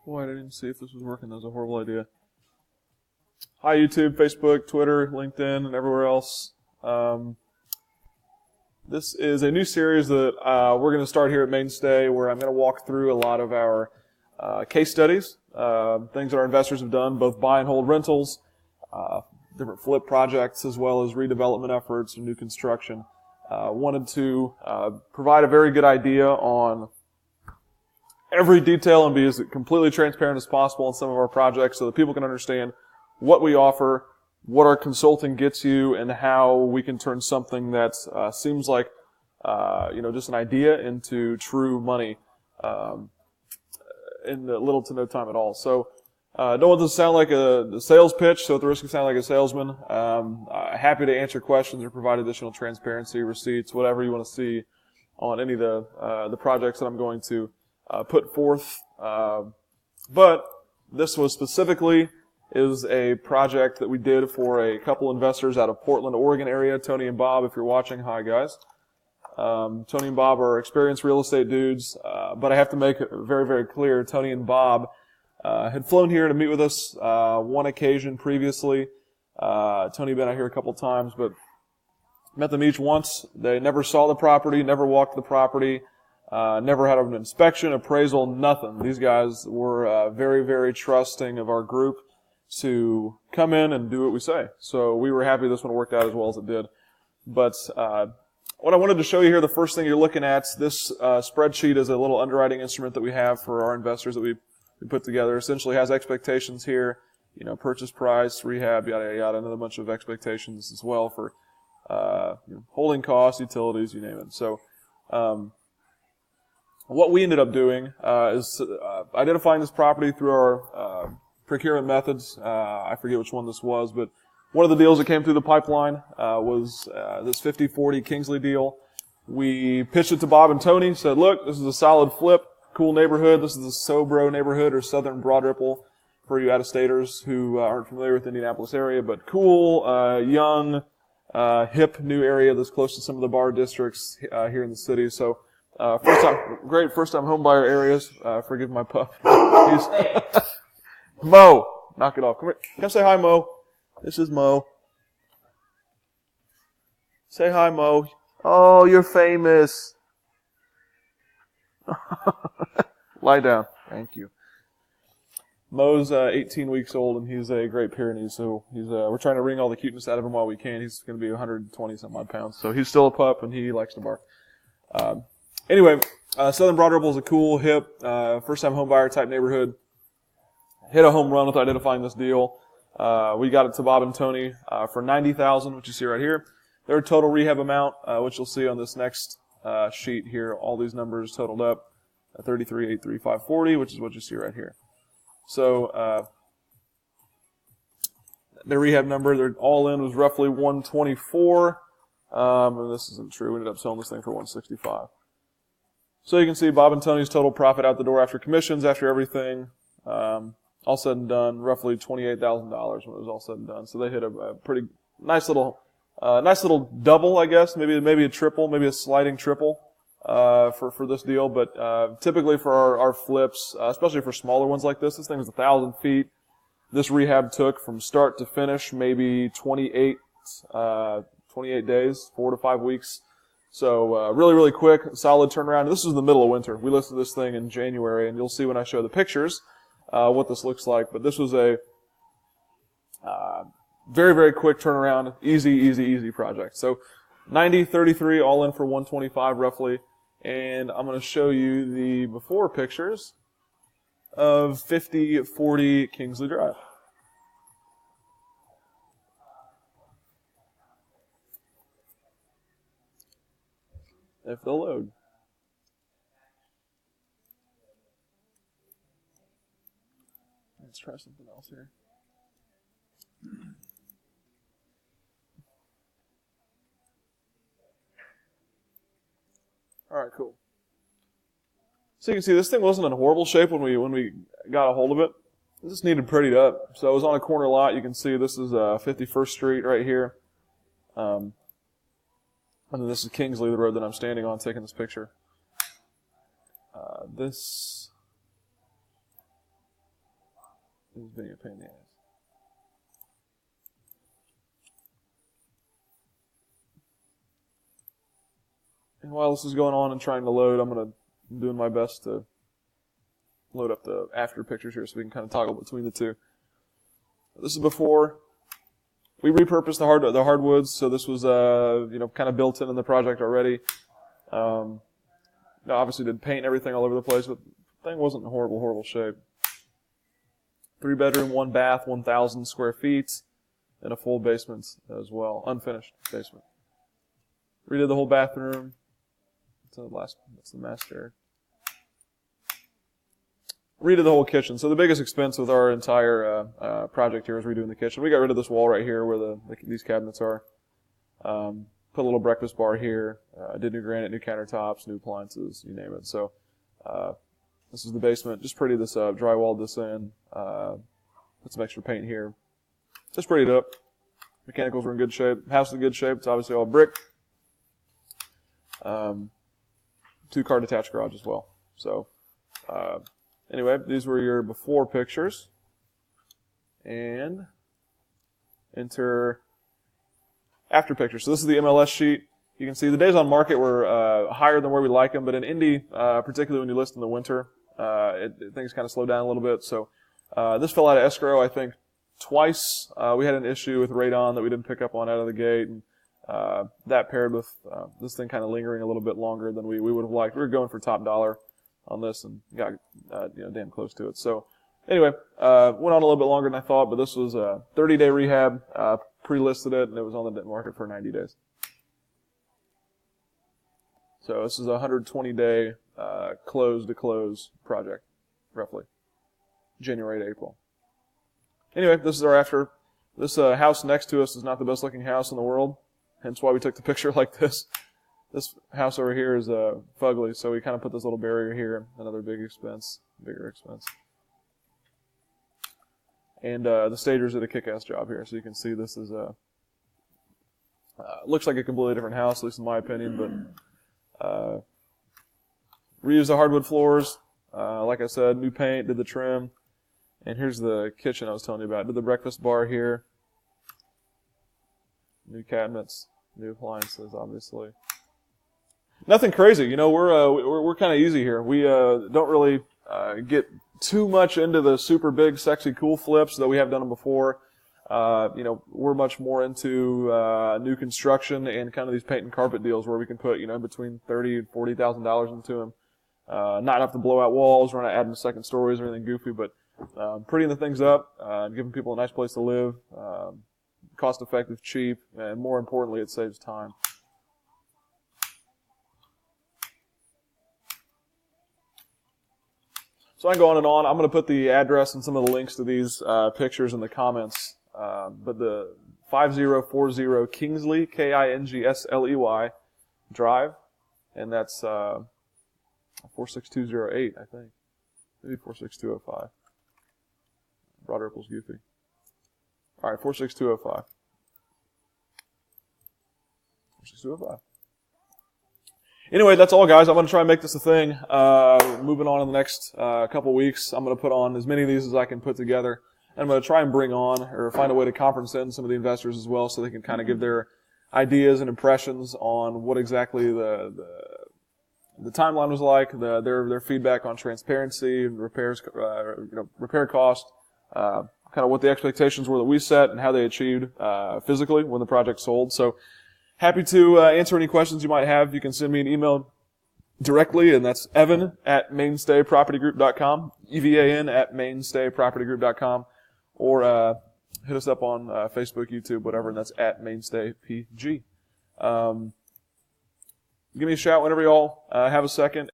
Boy, I didn't even see if this was working. That was a horrible idea. Hi, YouTube, Facebook, Twitter, LinkedIn, and everywhere else. This is a new series that we're going to start here at Mainstay, where I'm going to walk through a lot of our case studies, things that our investors have done, both buy and hold rentals, different flip projects, as well as redevelopment efforts and new construction. Wanted to provide a very good idea on every detail and be as completely transparent as possible in some of our projects so that people can understand what we offer, what our consulting gets you, and how we can turn something that seems like just an idea into true money in little to no time at all. So don't want this to sound like a sales pitch, so at the risk of sounding like a salesman, happy to answer questions or provide additional transparency, receipts, whatever you want to see on any of the projects that I'm going to put forth. But this was specifically is a project that we did for a couple investors out of Portland, Oregon area. Tony and Bob, if you're watching, hi guys. Tony and Bob are experienced real estate dudes, but I have to make it very, very clear, Tony and Bob had flown here to meet with us one occasion previously. Tony had been out here a couple times, but met them each once. They never saw the property, never walked the property, never had an inspection, appraisal, nothing. These guys were very, very trusting of our group to come in and do what we say. So we were happy this one worked out as well as it did. But what I wanted to show you here, the first thing you're looking at, this spreadsheet is a little underwriting instrument that we have for our investors that we put together. Essentially has expectations here, purchase price, rehab, yada, yada, yada, another bunch of expectations as well for holding costs, utilities, you name it. So what we ended up doing is identifying this property through our procurement methods. I forget which one this was, but one of the deals that came through the pipeline was this 50-40 Kingsley deal. We pitched it to Bob and Tony, said, look, this is a solid flip, cool neighborhood. This is the Sobro neighborhood, or Southern Broadripple, for you out-of-staters who aren't familiar with the Indianapolis area, but cool, young, hip new area that's close to some of the bar districts here in the city. So great first-time home buyer areas. Forgive my pup. Mo, knock it off. Come here. Come say hi, Mo. This is Mo. Say hi, Mo. Oh, you're famous. Lie down. Thank you. Mo's 18 weeks old, and he's a Great Pyrenees, so we're trying to wring all the cuteness out of him while we can. He's going to be 120-some odd pounds, so he's still a pup, and he likes to bark. Anyway, Southern Broadripple is a cool, hip, first-time home buyer type neighborhood. Hit a home run with identifying this deal. We got it to Bob and Tony for $90,000, which you see right here. Their total rehab amount, which you'll see on this next sheet here, all these numbers totaled up, $33,835.40, which is what you see right here. So their rehab number, their all-in was roughly $124, and this isn't true. We ended up selling this thing for $165. So you can see Bob and Tony's total profit out the door after commissions, after everything. All said and done, roughly $28,000 when it was all said and done. So they hit a pretty nice little double, I guess, maybe a triple, maybe a sliding triple for this deal. But typically for our flips, especially for smaller ones like this thing was 1,000 feet. This rehab took from start to finish maybe 28 days, 4 to 5 weeks. So really, really quick, solid turnaround. This was the middle of winter. We listed this thing in January, and you'll see when I show the pictures what this looks like. But this was a very, very quick turnaround, easy project. So 90-33 all in for 125 roughly. And I'm going to show you the before pictures of 50-40 Kingsley Drive. If they'll load. Let's try something else here. Alright, cool. So you can see this thing wasn't in horrible shape when we got a hold of it. It just needed prettied up. So it was on a corner lot. You can see this is 51st Street right here. And then this is Kingsley, the road that I'm standing on, taking this picture. This It's being a pain in the ass. And while this is going on and trying to load, I'm doing my best to load up the after pictures here so we can kind of toggle between the two. This is before. We repurposed the hardwoods, so this was kind of built in the project already. Obviously did paint and everything all over the place, but the thing wasn't in horrible shape. 3-bedroom, 1 bath, 1,000 square feet, and a full basement as well, unfinished basement. Redid the whole bathroom. That's the master. Redid the whole kitchen. So the biggest expense with our entire project here is redoing the kitchen. We got rid of this wall right here where these cabinets are. Put a little breakfast bar here. Did new granite, new countertops, new appliances, you name it. So this is the basement. Just prettied this up, drywalled this in. Put some extra paint here. Just prettied up. Mechanicals are in good shape. House is in good shape. It's obviously all brick. 2-car detached garage as well. So anyway, these were your before pictures. And enter after pictures. So this is the MLS sheet. You can see the days on market were higher than where we like them, but in Indy, particularly when you list in the winter, things kind of slow down a little bit. So this fell out of escrow, I think, twice. We had an issue with radon that we didn't pick up on out of the gate, and that paired with this thing kind of lingering a little bit longer than we would have liked. We were going for top dollar on this and got damn close to it. So anyway, went on a little bit longer than I thought, but this was a 30-day rehab. Pre-listed it, and it was on the market for 90 days. So this is a 120-day close-to-close project, roughly, January to April. Anyway, this is our after. This house next to us is not the best-looking house in the world, hence why we took the picture like this. This house over here is fugly, so we kind of put this little barrier here, another bigger expense. And the stagers did a kick-ass job here, so you can see this is looks like a completely different house, at least in my opinion, but reused the hardwood floors, like I said, new paint, did the trim, and here's the kitchen I was telling you about. Did the breakfast bar here, new cabinets, new appliances, obviously. Nothing crazy, we're kind of easy here. We don't really get too much into the super big, sexy, cool flips, though we have done them before. We're much more into new construction and kind of these paint and carpet deals where we can put, between $30,000 and $40,000 into them. Not have to blow out walls, we're not adding second stories or anything goofy, but prettying the things up, giving people a nice place to live, cost effective, cheap, and more importantly, it saves time. So I can go on and on. I'm going to put the address and some of the links to these pictures in the comments. But the 5040 Kingsley, Kingsley Drive, and that's 46208, I think. Maybe 46205. Broadripple's goofy. All right, 46205. 46205. Anyway, that's all, guys. I'm going to try and make this a thing. Moving on in the next couple weeks, I'm going to put on as many of these as I can put together. And I'm going to try and bring on or find a way to conference in some of the investors as well so they can kind of give their ideas and impressions on what exactly the timeline was like, their feedback on transparency and repairs, repair cost, kind of what the expectations were that we set and how they achieved physically when the project sold. So happy to answer any questions you might have. You can send me an email directly, and that's evan@mainstaypropertygroup.com, EVAN@mainstaypropertygroup.com, or hit us up on Facebook, YouTube, whatever, and that's @mainstaypg. Give me a shout whenever y'all have a second.